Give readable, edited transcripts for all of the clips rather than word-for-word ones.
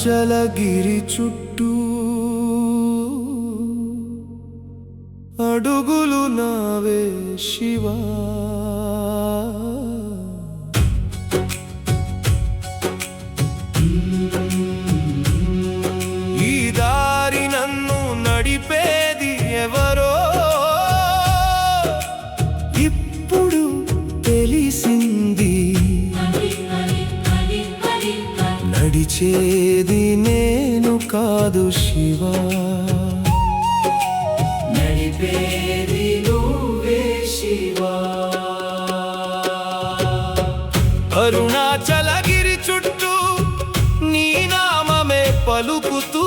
అరుణాచలగిరి చుట్టూ అడుగులు నావే శివా. ఈ దారి నన్ను నడిపేది ఎవరో ఇప్పుడు తెలిసింది. నడిచేది నేను కాదు శివా, నడిపేది నువ్వే శివా. అరుణాచలగిరి చుట్టూ నీ నామమే పలుకుతూ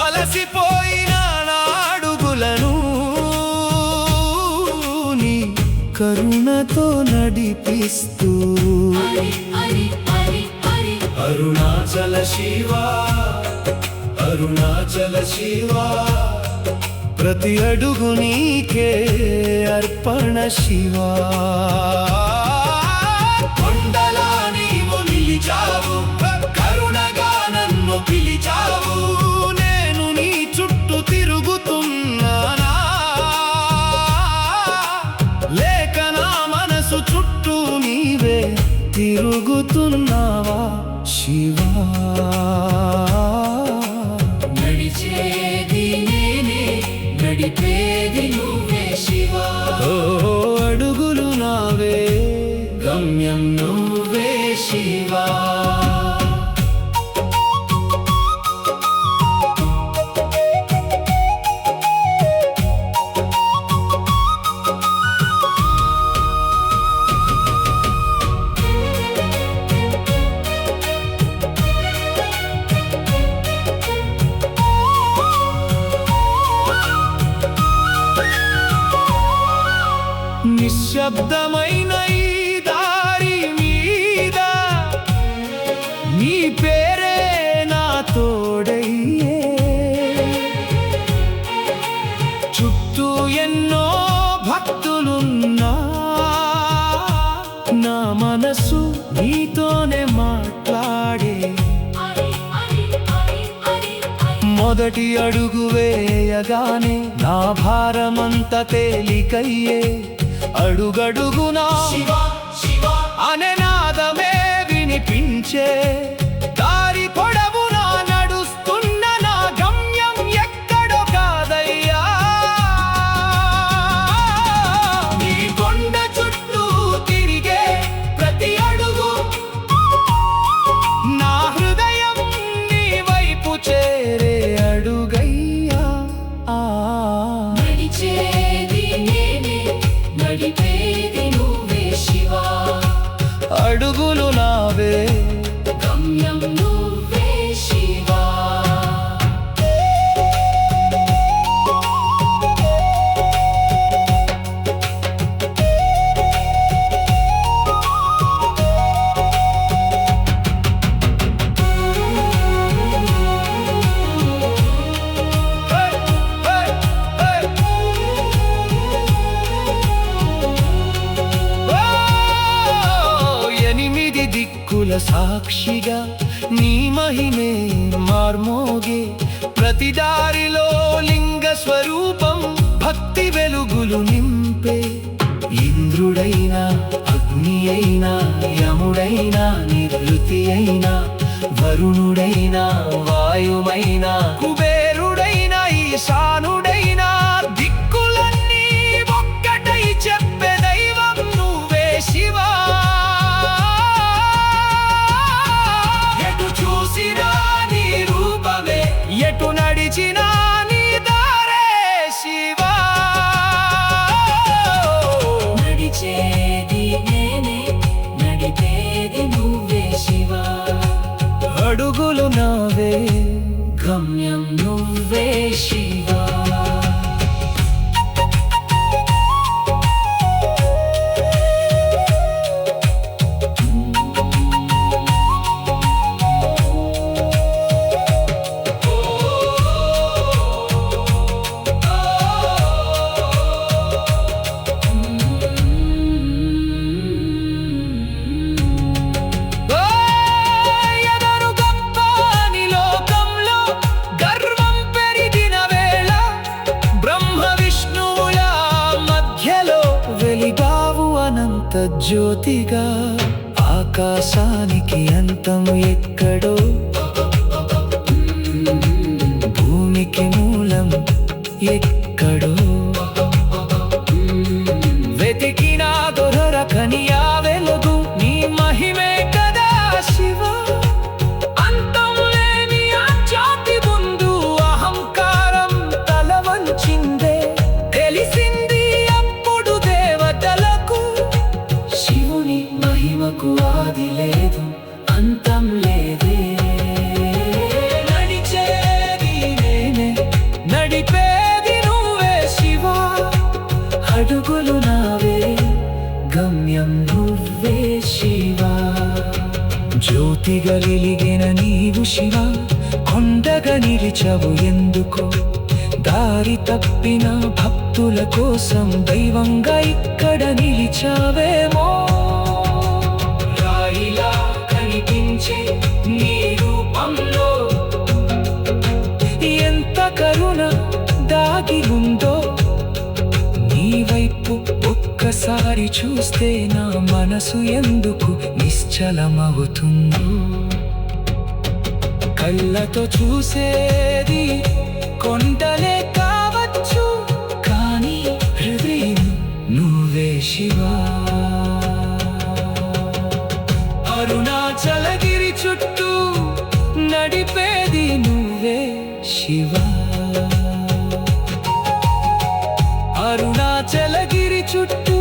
అలసిపోయిన నా అడుగులను నీ కరుణతో నడిపిస్తూ అరుణాచల శివా, అరుణాచల శివా, ప్రతి అడుగు నీకే అర్పణ శివా. కొండలా నీవు నిలిచావు, కరుణగా నన్ను పిలిచావు. నేను నీ చుట్టూ తిరుగుతున్నానా, లేక నా మనసు చుట్టూ నీవే తిరుగుతున్నావా శివా. నడిచేది నేనే, నడిపేది నువ్వే శివా. ఓ అడుగులు నావే, గమ్యం నువ్వే శివా. నిశ్శబ్దమైన ఈ దారి మీద నీ పేరే నా తోడయ్యే. చుట్టూ ఎన్నో భక్తులున్నా నా మనసు నీతోనే మాట్లాడే. మొదటి అడుగు వేయగానే నా భారమంతా తేలికయ్యే. అడుగడుగునా శివా శివా అనే నాదమే వినిపించే. దారి పొడవునా నడుస్తున్న నా గమ్యం ఎక్కడో కాదయ్యా. నీ కొండ చుట్టూ తిరిగే ప్రతి అడుగు నా హృదయం నీ వైపు చేరే అడుగయ్యా. నడిచేది నేనే, నడిపేది నువ్వే శివా. అడుగులు నావే, గమ్యం నువ్వే శివా. దిక్కుల సాక్షిగా నీ మహిమే మార్మోగే. ప్రతి దారిలో లింగ స్వరూపం భక్తి వెలుగులు నింపే. ఇంద్రుడైనా అగ్ని అయినా యముడైనా నివృత్తి అయినా వరుణుడైనా వాయుమైనా కుబేరుడైనా ఈశానుడైనా దిక్కులన్నీ ఒక్కటై చెప్పే దైవం నువ్వే శివా. ఎటు నడిచినా నీ దారే శివా. నడిచేది నేనే, నడిపేది నువ్వే శివా. అడుగులు నావే, గమ్యం నువ్వే శివా. ఎదరు గంపానిలో జ్యోతిగా ఆకాశానికి అంతం ఎక్కడో భూమికి మూలం ఎక్కడో వెతికినా దొరకని ఆ వెలుగు నీ మహిమే కదా శివ అంతం లేని ఆ జ్యోతి ముందు అహంకారం తల వంచిందే తెలిసింది అప్పుడు దేవతలకు శివుని మహిమకు ఆది లేదు అంతం లేదే నడిచేది నేనే నడిపేది నువ్వే శివ అడుగులు నావే గమ్యం నువ్వే శివా జ్యోతిగా వెలిగిన నీవు శివ కొండగా నిలిచావు ఎందుకో దారి తప్పిన భక్తుల కోసం దైవంగా ఇక్కడ నిలిచావేమో రాయిలా కనిపించే నీ రూపంలో ఎంత కరుణ దాగి ఉందో నీ వైపు ఒక్కసారి చూస్తే నా మనసు ఎందుకు నిశ్చలమవుతుందో కళ్ళతో చూసేది కొండలే కావచ్చు కానీ హృదయం నువ్వే శివా అరుణాచలగిరి చుట్టూ నడిపేది నువ్వే శివా అరుణాచలగిరి చుట్టూ